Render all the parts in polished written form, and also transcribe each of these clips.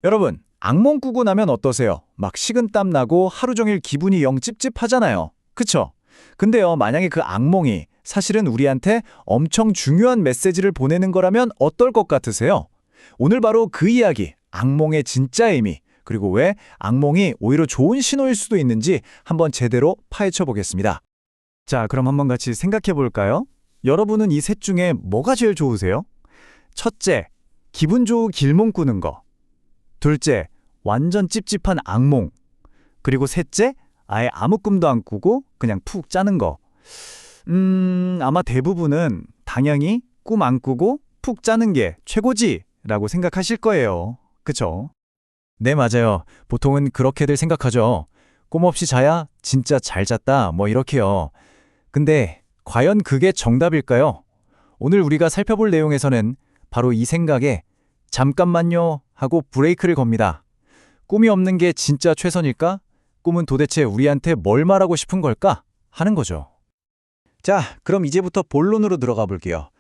여러분, 악몽 꾸고 나면 어떠세요? 막 식은땀 나고 하루 종일 기분이 영 찝찝하잖아요. 그쵸? 근데요, 만약에 그 악몽이 사실은 우리한테 엄청 중요한 메시지를 보내는 거라면 어떨 것 같으세요? 오늘 바로 그 이야기, 악몽의 진짜 의미, 그리고 왜 악몽이 오히려 좋은 신호일 수도 있는지 한번 제대로 파헤쳐 보겠습니다. 자, 그럼 한번 같이 생각해 볼까요? 여러분은 이 셋 중에 뭐가 제일 좋으세요? 첫째, 기분 좋은 길몽 꾸는 거. 둘째, 완전 찝찝한 악몽. 그리고 셋째, 아예 아무 꿈도 안 꾸고 그냥 푹 자는 거. 아마 대부분은 당연히 꿈 안 꾸고 푹 자는 게 최고지라고 생각하실 거예요. 그쵸? 네, 맞아요. 보통은 그렇게들 생각하죠. 꿈 없이 자야 진짜 잘 잤다, 뭐 이렇게요. 근데 과연 그게 정답일까요? 오늘 우리가 살펴볼 내용에서는 바로 이 생각에 잠깐만요 하고 브레이크를 겁니다. 꿈이 없는 게 진짜 최선일까? 꿈은 도대체 우리한테 뭘 말하고 싶은 걸까? 하는 거죠. 자, 그럼 이제부터 본론으로 들어가 볼게요.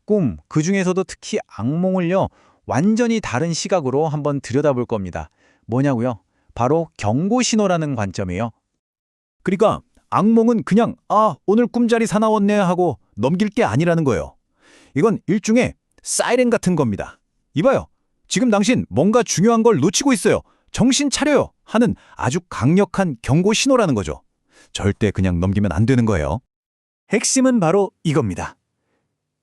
꿈, 그중에서도 특히 악몽을요, 완전히 다른 시각으로 한번 들여다볼 겁니다. 뭐냐고요? 바로 경고 신호라는 관점이에요. 그러니까 악몽은 그냥 오늘 꿈자리 사나웠네 하고 넘길 게 아니라는 거예요. 이건 일종의 사이렌 같은 겁니다. 이봐요. 지금 당신 뭔가 중요한 걸 놓치고 있어요. 정신 차려요. 하는 아주 강력한 경고 신호라는 거죠. 절대 그냥 넘기면 안 되는 거예요. 핵심은 바로 이겁니다.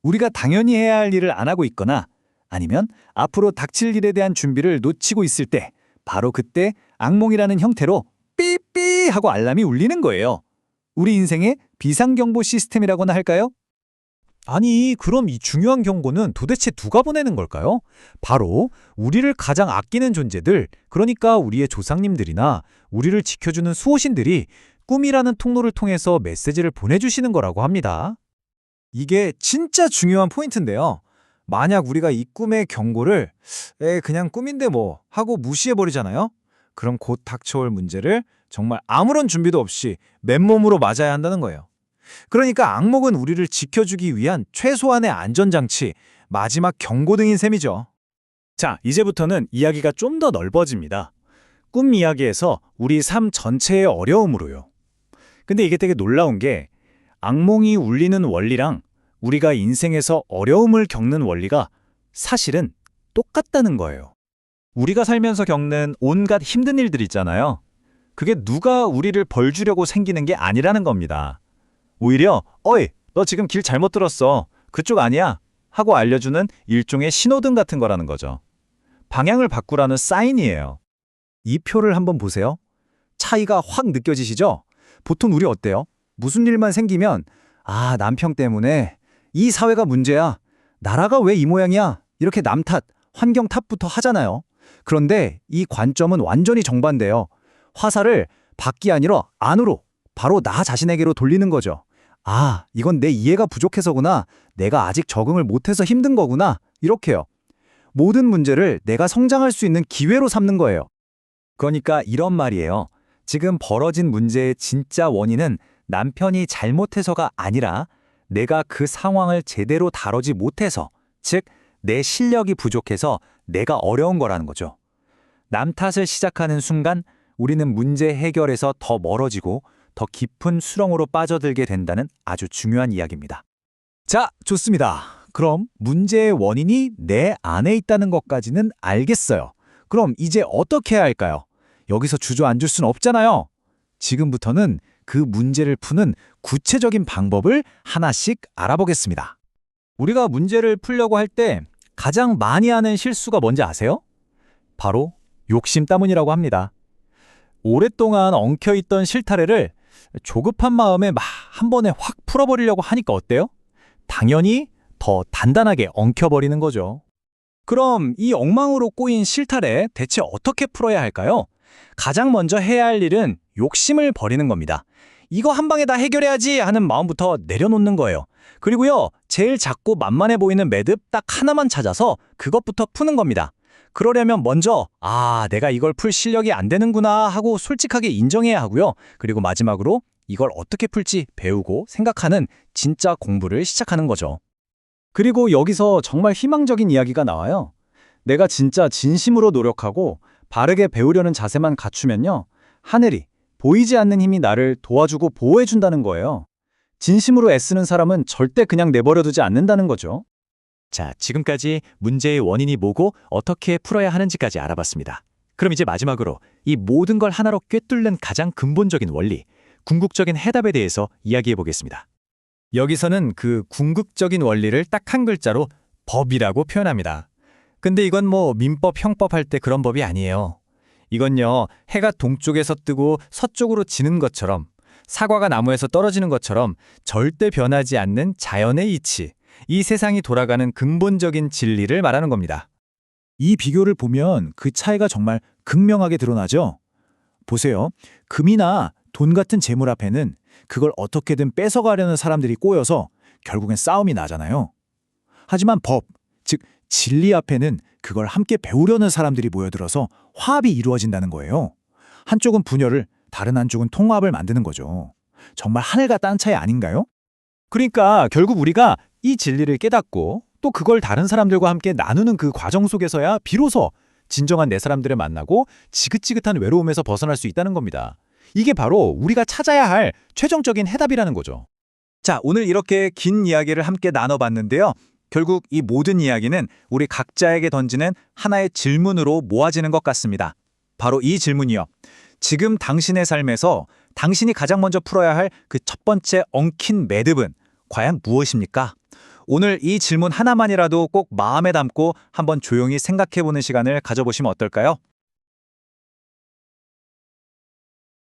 우리가 당연히 해야 할 일을 안 하고 있거나 아니면 앞으로 닥칠 일에 대한 준비를 놓치고 있을 때 바로 그때 악몽이라는 형태로 삐삐 하고 알람이 울리는 거예요. 우리 인생의 비상경보 시스템이라고나 할까요? 아니, 그럼 이 중요한 경고는 도대체 누가 보내는 걸까요? 바로 우리를 가장 아끼는 존재들, 그러니까 우리의 조상님들이나 우리를 지켜주는 수호신들이 꿈이라는 통로를 통해서 메시지를 보내주시는 거라고 합니다. 이게 진짜 중요한 포인트인데요. 만약 우리가 이 꿈의 경고를 그냥 꿈인데 뭐 하고 무시해버리잖아요? 그럼 곧 닥쳐올 문제를 정말 아무런 준비도 없이 맨몸으로 맞아야 한다는 거예요. 그러니까 악몽은 우리를 지켜주기 위한 최소한의 안전장치, 마지막 경고등인 셈이죠. 자, 이제부터는 이야기가 좀 더 넓어집니다. 꿈 이야기에서 우리 삶 전체의 어려움으로요. 근데 이게 되게 놀라운 게 악몽이 울리는 원리랑 우리가 인생에서 어려움을 겪는 원리가 사실은 똑같다는 거예요. 우리가 살면서 겪는 온갖 힘든 일들 있잖아요. 그게 누가 우리를 벌 주려고 생기는 게 아니라는 겁니다. 오히려 어이, 너 지금 길 잘못 들었어. 그쪽 아니야. 하고 알려주는 일종의 신호등 같은 거라는 거죠. 방향을 바꾸라는 사인이에요. 이 표를 한번 보세요. 차이가 확 느껴지시죠? 보통 우리 어때요? 무슨 일만 생기면 남편 때문에 이 사회가 문제야. 나라가 왜 이 모양이야? 이렇게 남 탓, 환경 탓부터 하잖아요. 그런데 이 관점은 완전히 정반대예요. 화살을 밖이 아니라 안으로, 바로 나 자신에게로 돌리는 거죠. 이건 내 이해가 부족해서구나. 내가 아직 적응을 못해서 힘든 거구나. 이렇게요. 모든 문제를 내가 성장할 수 있는 기회로 삼는 거예요. 그러니까 이런 말이에요. 지금 벌어진 문제의 진짜 원인은 남편이 잘못해서가 아니라 내가 그 상황을 제대로 다루지 못해서, 즉, 내 실력이 부족해서 내가 어려운 거라는 거죠. 남 탓을 시작하는 순간 우리는 문제 해결에서 더 멀어지고 더 깊은 수렁으로 빠져들게 된다는 아주 중요한 이야기입니다. 자, 좋습니다. 그럼 문제의 원인이 내 안에 있다는 것까지는 알겠어요. 그럼 이제 어떻게 해야 할까요? 여기서 주저앉을 순 없잖아요. 지금부터는 그 문제를 푸는 구체적인 방법을 하나씩 알아보겠습니다. 우리가 문제를 풀려고 할 때 가장 많이 하는 실수가 뭔지 아세요? 바로 욕심 때문이라고 합니다. 오랫동안 엉켜있던 실타래를 조급한 마음에 막 한 번에 확 풀어버리려고 하니까 어때요? 당연히 더 단단하게 엉켜버리는 거죠. 그럼 이 엉망으로 꼬인 실타래 대체 어떻게 풀어야 할까요? 가장 먼저 해야 할 일은 욕심을 버리는 겁니다. 이거 한 방에 다 해결해야지 하는 마음부터 내려놓는 거예요. 그리고요, 제일 작고 만만해 보이는 매듭 딱 하나만 찾아서 그것부터 푸는 겁니다. 그러려면 먼저 내가 이걸 풀 실력이 안 되는구나 하고 솔직하게 인정해야 하고요. 그리고 마지막으로 이걸 어떻게 풀지 배우고 생각하는 진짜 공부를 시작하는 거죠. 그리고 여기서 정말 희망적인 이야기가 나와요. 내가 진짜 진심으로 노력하고 바르게 배우려는 자세만 갖추면요. 하늘이, 보이지 않는 힘이 나를 도와주고 보호해준다는 거예요. 진심으로 애쓰는 사람은 절대 그냥 내버려두지 않는다는 거죠. 자, 지금까지 문제의 원인이 뭐고 어떻게 풀어야 하는지까지 알아봤습니다. 그럼 이제 마지막으로 이 모든 걸 하나로 꿰뚫는 가장 근본적인 원리, 궁극적인 해답에 대해서 이야기해 보겠습니다. 여기서는 그 궁극적인 원리를 딱 한 글자로 법이라고 표현합니다. 근데 이건 뭐 민법, 형법 할 때 그런 법이 아니에요. 이건요, 해가 동쪽에서 뜨고 서쪽으로 지는 것처럼, 사과가 나무에서 떨어지는 것처럼 절대 변하지 않는 자연의 이치, 이 세상이 돌아가는 근본적인 진리를 말하는 겁니다. 이 비교를 보면 그 차이가 정말 극명하게 드러나죠. 보세요. 금이나 돈 같은 재물 앞에는 그걸 어떻게든 뺏어가려는 사람들이 꼬여서 결국엔 싸움이 나잖아요. 하지만 법, 즉 진리 앞에는 그걸 함께 배우려는 사람들이 모여들어서 화합이 이루어진다는 거예요. 한쪽은 분열을, 다른 한쪽은 통합을 만드는 거죠. 정말 하늘과 땅 차이 아닌가요? 그러니까 결국 우리가 이 진리를 깨닫고 또 그걸 다른 사람들과 함께 나누는 그 과정 속에서야 비로소 진정한 내 사람들을 만나고 지긋지긋한 외로움에서 벗어날 수 있다는 겁니다. 이게 바로 우리가 찾아야 할 최종적인 해답이라는 거죠. 자, 오늘 이렇게 긴 이야기를 함께 나눠봤는데요. 결국 이 모든 이야기는 우리 각자에게 던지는 하나의 질문으로 모아지는 것 같습니다. 바로 이 질문이요. 지금 당신의 삶에서 당신이 가장 먼저 풀어야 할 그 첫 번째 엉킨 매듭은 과연 무엇입니까? 오늘 이 질문 하나만이라도 꼭 마음에 담고 한번 조용히 생각해보는 시간을 가져보시면 어떨까요?